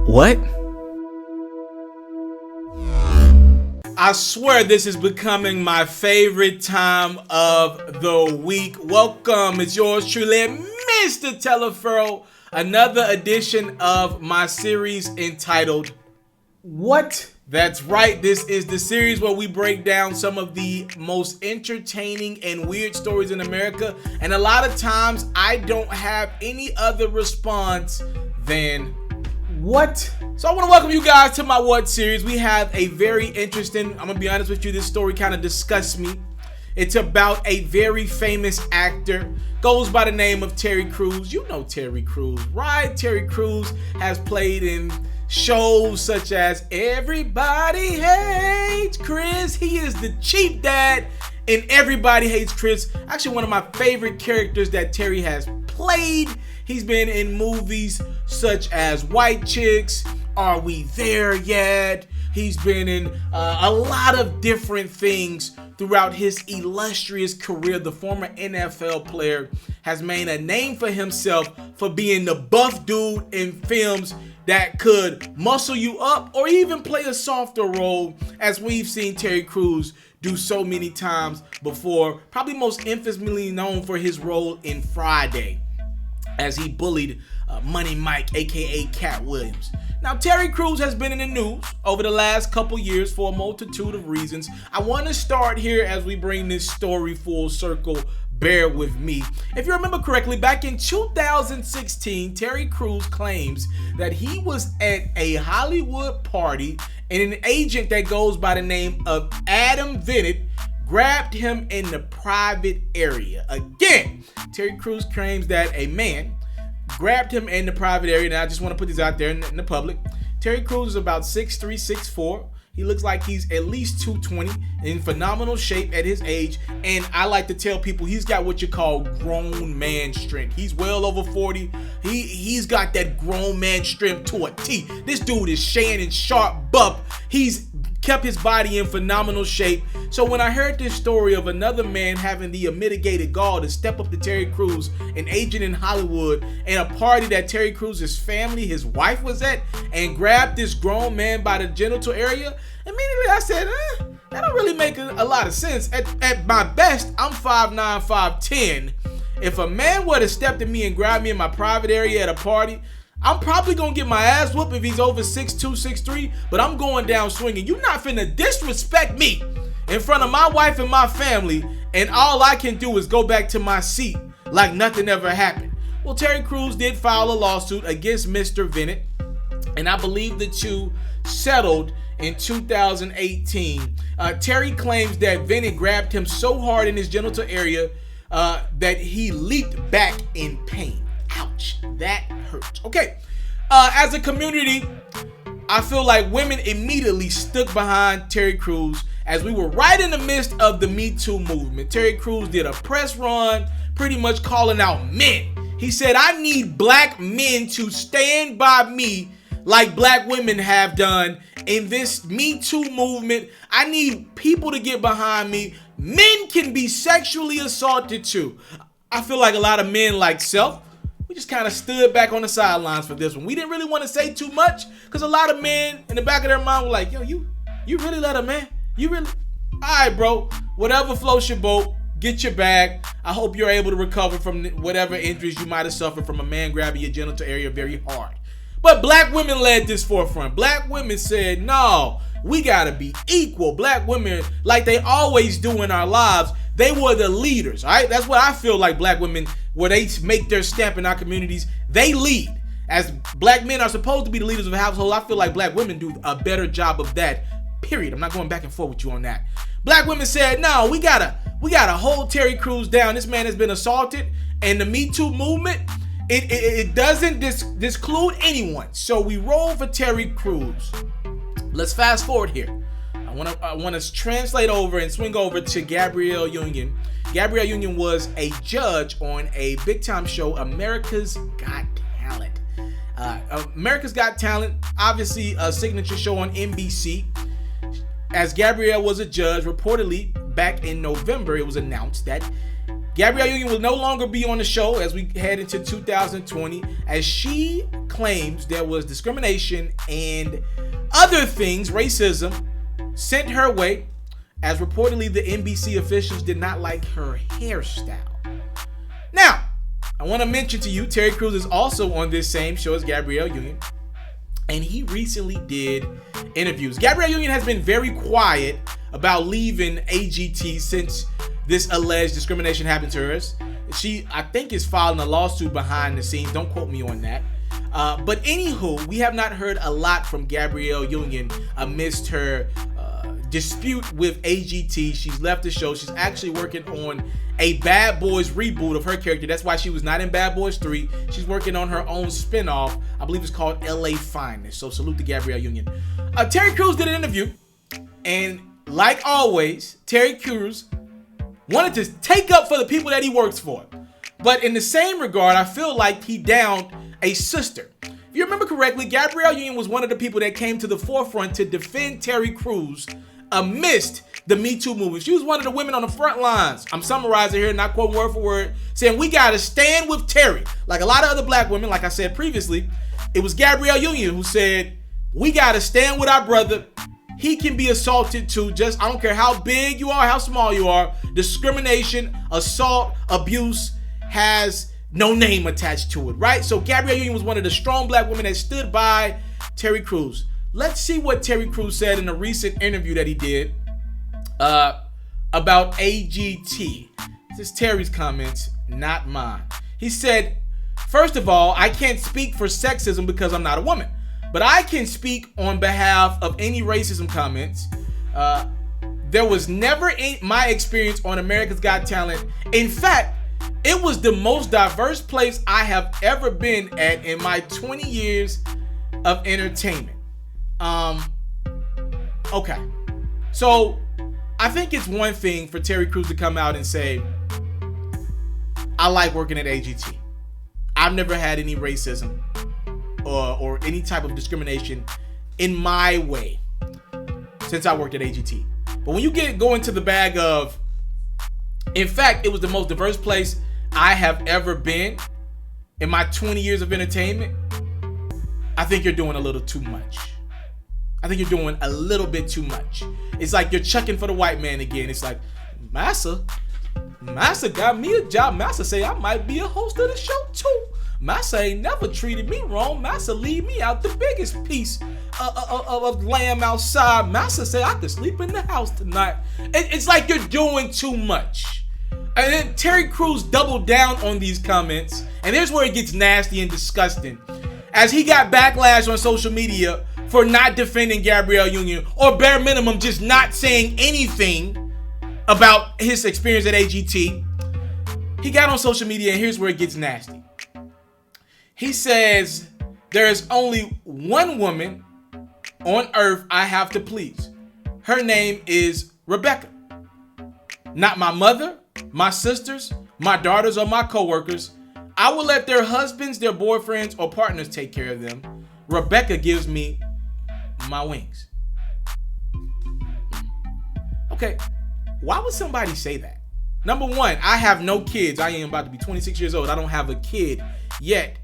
What? I swear this is becoming my favorite time of the week. Welcome, it's yours truly, Mr. TALIAFERRO. Another edition of my series entitled What? That's right, this is the series where we break down some of the most entertaining and weird stories in America. And a lot of times I don't have any other response than what? So I want to welcome you guys to my What series. We have a very interesting, I'm going to be honest with you, this story kind of disgusts me. It's about a very famous actor, goes by the name of Terry Crews. You know Terry Crews, right? Terry Crews has played in shows such as Everybody Hates Chris. He is the cheap dad in Everybody Hates Chris. Actually, one of my favorite characters that Terry has played. He's been in movies such as White Chicks, Are We There Yet? He's been in a lot of different things throughout his illustrious career. The former NFL player has made a name for himself for being the buff dude in films that could muscle you up or even play a softer role, as we've seen Terry Crews do so many times before. Probably most infamously known for his role in Friday, as he bullied Money Mike, aka Cat Williams. Now, Terry Crews has been in the news over the last couple years for a multitude of reasons. I want to start here as we bring this story full circle. Bear with me. If you remember correctly, back in 2016, Terry Crews claims that he was at a Hollywood party and an agent that goes by the name of Adam Bennett grabbed him in the private area. Again, Terry Crews claims that a man grabbed him in the private area. Now, I just want to put this out there in the public. Terry Crews is about 6'3", 6'4". He looks like he's at least 220, in phenomenal shape at his age. And I like to tell people he's got what you call grown man strength. He's well over 40. He's got that grown man strength to a T. This dude is Shannon Sharp buff. He's kept his body in phenomenal shape. So when I heard this story of another man having the unmitigated gall to step up to Terry Crews, an agent in Hollywood, in a party that Terry Crews' family, his wife was at, and grabbed this grown man by the genital area, immediately I said, that don't really make a lot of sense. At my best, I'm 5'9", 5'10". If a man were to step to me and grab me in my private area at a party, I'm probably gonna get my ass whooped if he's over 6'2", 6'3", but I'm going down swinging. You're not finna disrespect me in front of my wife and my family, and all I can do is go back to my seat like nothing ever happened. Well, Terry Crews did file a lawsuit against Mr. Bennett, and I believe the two settled in 2018. Terry claims that Bennett grabbed him so hard in his genital area that he leaped back in pain. Ouch, that hurts. Okay, as a community, I feel like women immediately stuck behind Terry Crews as we were right in the midst of the Me Too movement. Terry Crews did a press run pretty much calling out men. He said, I need black men to stand by me like black women have done in this Me Too movement. I need people to get behind me. Men can be sexually assaulted too. I feel like a lot of men like self, we just kind of stood back on the sidelines for this one. We didn't really want to say too much because a lot of men in the back of their mind were like, yo, you really let a man? You really? All right, bro. Whatever floats your boat, get your bag. I hope you're able to recover from whatever injuries you might have suffered from a man grabbing your genital area very hard. But black women led this forefront. Black women said, no, we got to be equal. Black women, like they always do in our lives, they were the leaders, all right? That's what I feel like black women, where they make their stamp in our communities, they lead. As black men are supposed to be the leaders of a household, I feel like black women do a better job of that, period. I'm not going back and forth with you on that. Black women said, no, we gotta hold Terry Crews down. This man has been assaulted, and the Me Too movement, it doesn't disclude anyone. So we roll for Terry Crews. Let's fast forward here. I want to translate over and swing over to Gabrielle Union. Gabrielle Union was a judge on a big-time show, America's Got Talent. America's Got Talent, obviously a signature show on NBC. As Gabrielle was a judge, reportedly back in November, it was announced that Gabrielle Union will no longer be on the show as we head into 2020, as she claims there was discrimination and other things, racism, sent her way, as reportedly the NBC officials did not like her hairstyle. Now, I want to mention to you, Terry Crews is also on this same show as Gabrielle Union, and he recently did interviews. Gabrielle Union has been very quiet about leaving AGT since this alleged discrimination happened to her. She, I think, is filing a lawsuit behind the scenes. Don't quote me on that. But anywho, we have not heard a lot from Gabrielle Union amidst her dispute with AGT. She's left the show. She's actually working on a Bad Boys reboot of her character. That's why she was not in Bad Boys 3. She's working on her own spinoff. I believe it's called LA Finest. So salute to Gabrielle Union. Terry Crews did an interview, and like always, Terry Crews wanted to take up for the people that he works for. But in the same regard, I feel like he downed a sister. If you remember correctly, Gabrielle Union was one of the people that came to the forefront to defend Terry Crews amidst the Me Too movement. She was one of the women on the front lines. I'm summarizing here, not quoting word for word, saying we gotta stand with Terry. Like a lot of other black women, like I said previously, it was Gabrielle Union who said, we gotta stand with our brother. He can be assaulted too. Just, I don't care how big you are, how small you are. Discrimination, assault, abuse has no name attached to it, right? So Gabrielle Union was one of the strong black women that stood by Terry Crews. Let's see what Terry Crews said in a recent interview that he did about AGT. This is Terry's comments, not mine. He said, first of all, I can't speak for sexism because I'm not a woman, but I can speak on behalf of any racism comments. There was never my experience on America's Got Talent. In fact, it was the most diverse place I have ever been at in my 20 years of entertainment. Okay. So I think it's one thing for Terry Crews to come out and say, I like working at AGT. I've never had any racism or any type of discrimination in my way since I worked at AGT. But when you go into the bag of, in fact, it was the most diverse place I have ever been in my 20 years of entertainment, I think you're doing a little too much. I think you're doing a little bit too much. It's like you're checking for the white man again. It's like, Massa got me a job. Massa say I might be a host of the show too. Massa ain't never treated me wrong. Massa leave me out the biggest piece of lamb outside. Massa say I could sleep in the house tonight. It's like you're doing too much. And then Terry Crews doubled down on these comments. And here's where it gets nasty and disgusting. As he got backlash on social media for not defending Gabrielle Union, or bare minimum just not saying anything about his experience at AGT, he got on social media, and here's where it gets nasty. He says, there is only one woman on earth I have to please. Her name is Rebecca. Not my mother, my sisters, my daughters, or my coworkers. I will let their husbands, their boyfriends, or partners take care of them. Rebecca gives me my wings. Okay, why would somebody say that? Number one, I have no kids. I am about to be 26 years old. I don't have a kid yet.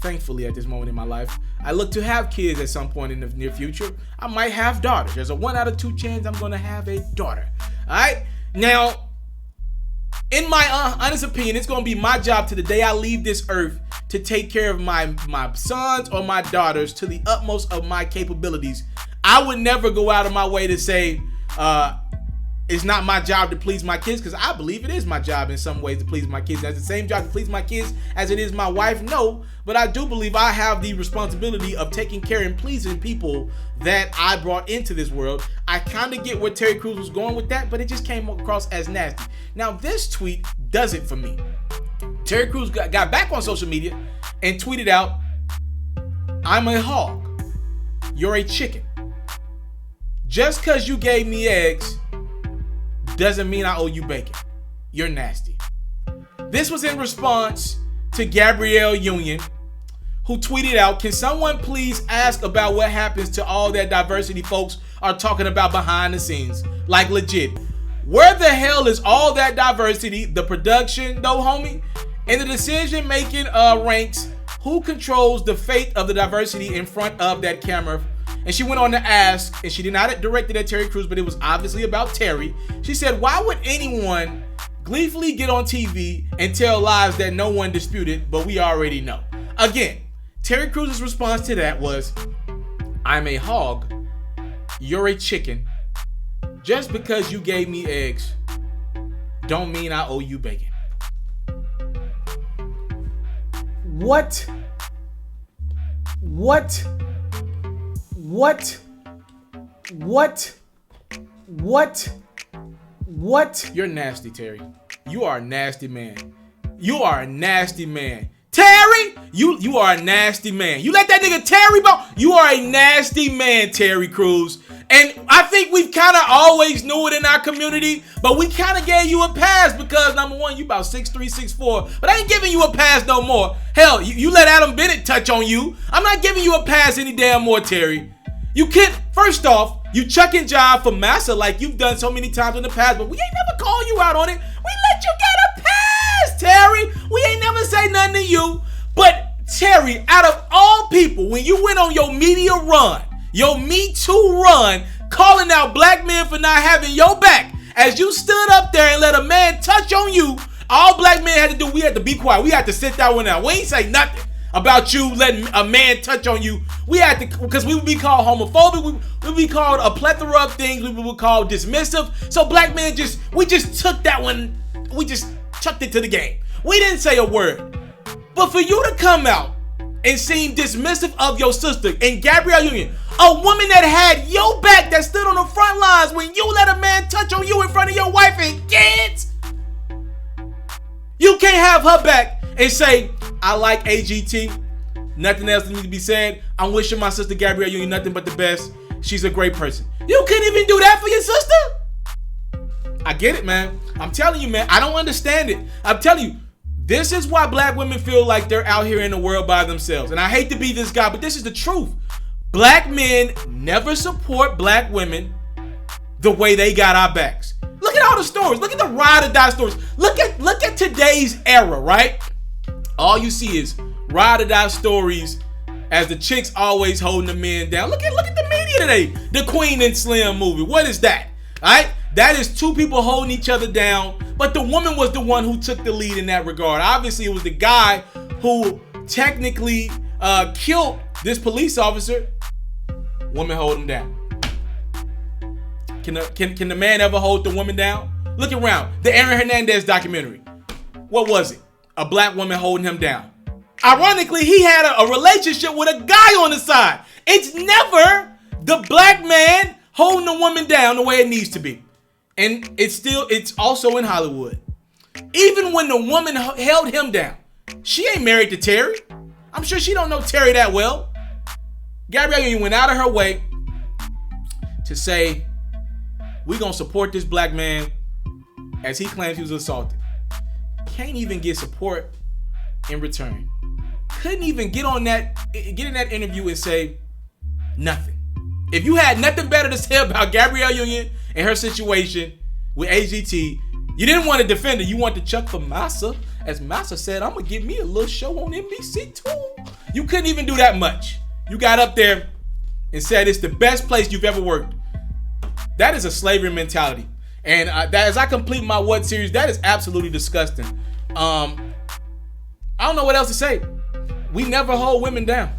Thankfully, at this moment in my life, I look to have kids at some point in the near future. I might have daughters. There's a 1 out of 2 chance I'm going to have a daughter. All right? Now, in my honest opinion, it's going to be my job to the day I leave this earth to take care of my sons or my daughters to the utmost of my capabilities. I would never go out of my way to say it's not my job to please my kids, because I believe it is my job in some ways to please my kids. That's the same job to please my kids as it is my wife? No, but I do believe I have the responsibility of taking care and pleasing people that I brought into this world. I kind of get where Terry Crews was going with that, but it just came across as nasty. Now, this tweet does it for me. Terry Crews got back on social media and tweeted out, I'm a hog. You're a chicken. Just because you gave me eggs doesn't mean I owe you bacon. You're nasty. This was in response to Gabrielle Union, who tweeted out, can someone please ask about what happens to all that diversity folks are talking about behind the scenes? Like legit. Where the hell is all that diversity, the production, though, homie? In the decision-making ranks, who controls the fate of the diversity in front of that camera? And she went on to ask, and she did not direct it at Terry Crews, but it was obviously about Terry. She said, why would anyone gleefully get on TV and tell lies that no one disputed, but we already know? Again, Terry Crews' response to that was, I'm a hog, you're a chicken. Just because you gave me eggs, don't mean I owe you bacon. What? You're nasty, Terry. You are a nasty man. You are a nasty man. Terry, you are a nasty man. You let that nigga Terry go. You are a nasty man, Terry Crews. And I think we've kind of always knew it in our community, but we kind of gave you a pass because, number one, you about 6'3", 6'4", but I ain't giving you a pass no more. Hell, you let Adam Bennett touch on you. I'm not giving you a pass any damn more, Terry. You can't, first off, you chuck and jive for Massa like you've done so many times in the past, but we ain't never called you out on it. We let you get a pass, Terry. We ain't never say nothing to you. But Terry, out of all people, when you went on your media run, your Me Too run, calling out black men for not having your back, as you stood up there and let a man touch on you, all black men had to do, we had to be quiet. We had to sit that one out. We ain't say nothing about you letting a man touch on you. We had to, because we would be called homophobic, we would be called a plethora of things, we would be called dismissive. So black men we just took that one, we just chucked it to the game. We didn't say a word. But for you to come out and seem dismissive of your sister and Gabrielle Union, a woman that had your back, that stood on the front lines when you let a man touch on you in front of your wife and kids, you can't have her back and say, I like AGT, nothing else needs to be said. I'm wishing my sister Gabrielle Union nothing but the best. She's a great person. You couldn't even do that for your sister? I get it, man. I'm telling you, man, I don't understand it. I'm telling you, this is why black women feel like they're out here in the world by themselves. And I hate to be this guy, but this is the truth. Black men never support black women the way they got our backs. Look at all the stories. Look at the ride or die stories. Look at today's era, right? All you see is ride or die stories as the chicks always holding the men down. Look at the media today. The Queen and Slim movie. What is that? All right? That is two people holding each other down, but the woman was the one who took the lead in that regard. Obviously, it was the guy who technically killed this police officer. Woman hold him down. Can the man ever hold the woman down? Look around. The Aaron Hernandez documentary. What was it? A black woman holding him down. Ironically, he had a relationship with a guy on the side. It's never the black man holding the woman down the way it needs to be. And it's also in Hollywood. Even when the woman held him down, she ain't married to Terry. I'm sure she don't know Terry that well. Gabrielle Union went out of her way to say, we gonna support this black man as he claims he was assaulted. Can't even get support in return. Couldn't even get in that interview and say nothing. If you had nothing better to say about Gabrielle Union and her situation with AGT, you didn't want to defend her. You wanted to chuck for Massa. As Massa said, I'm going to give me a little show on NBC too. You couldn't even do that much. You got up there and said it's the best place you've ever worked. That is a slavery mentality. And that, as I complete my What series, that is absolutely disgusting. I don't know what else to say. We never hold women down.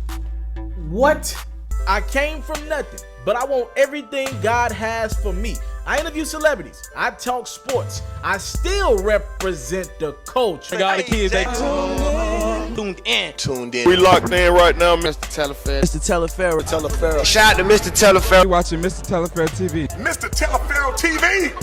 What? I came from nothing, but I want everything God has for me. I interview celebrities. I talk sports. I still represent the culture. I got the kids, they tuned in. We locked in right now, Mr. Taliaferro. Taliaferro. Shout out to Mr. Taliaferro. You're watching Mr. Taliaferro TV. Mr. Taliaferro TV.